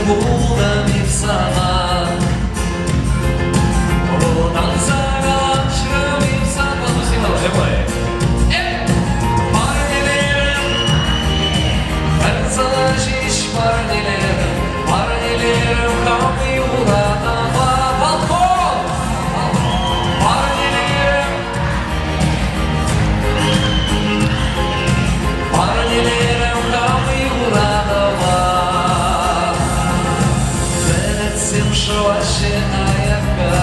buldum hep sana. Oradan sana aşırım hep sana. Luciano, replay. Parnelerim, ben sana şiş parnelerim. Parnelerim kalmayı uğradama. Balkon! Parnelerim, parnelerim kalmayı uğradama. Veretsim şovaşı ayakka.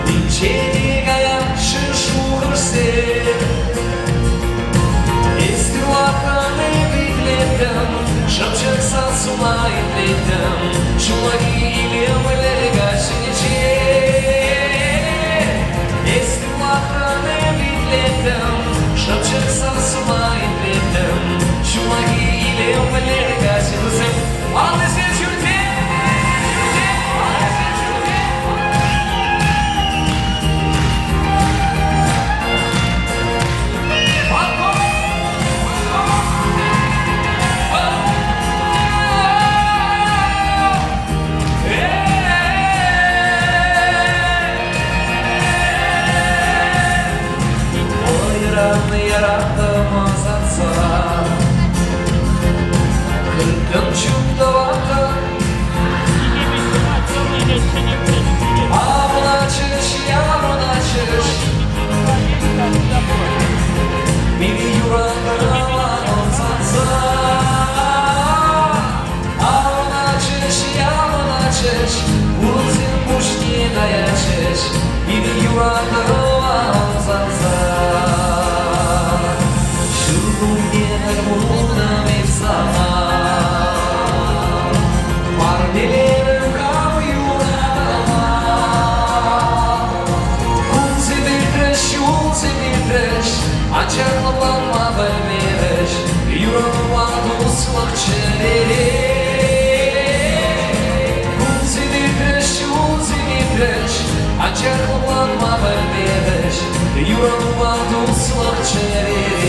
Ничего шишухарсе, Естилаканы биглетем, Шапчакса сумайын летем, Шулаги илемлерга шинче. Естилаканы биглетем, Шапчакса сумайын летем, Шулаги илемлерга шинче. Алысен жүрте! Yarattım azatsa, kırdım çubdavata. Avun açış, yavun açış, bir yuraklara var azatsa. Avun açış, yavun açış, uzun boşluğuna yaşış, bir yuraklara var azatsa. Buldum hep sana. Parnelerim kalmayı uğradama. Unzi bir treş, Açarlılanma bilmeyiş, Yüreğime dostluk çeleri. Unzi bir treş, Açarlılanma bilmeyiş, Yüreğime dostluk çeleri.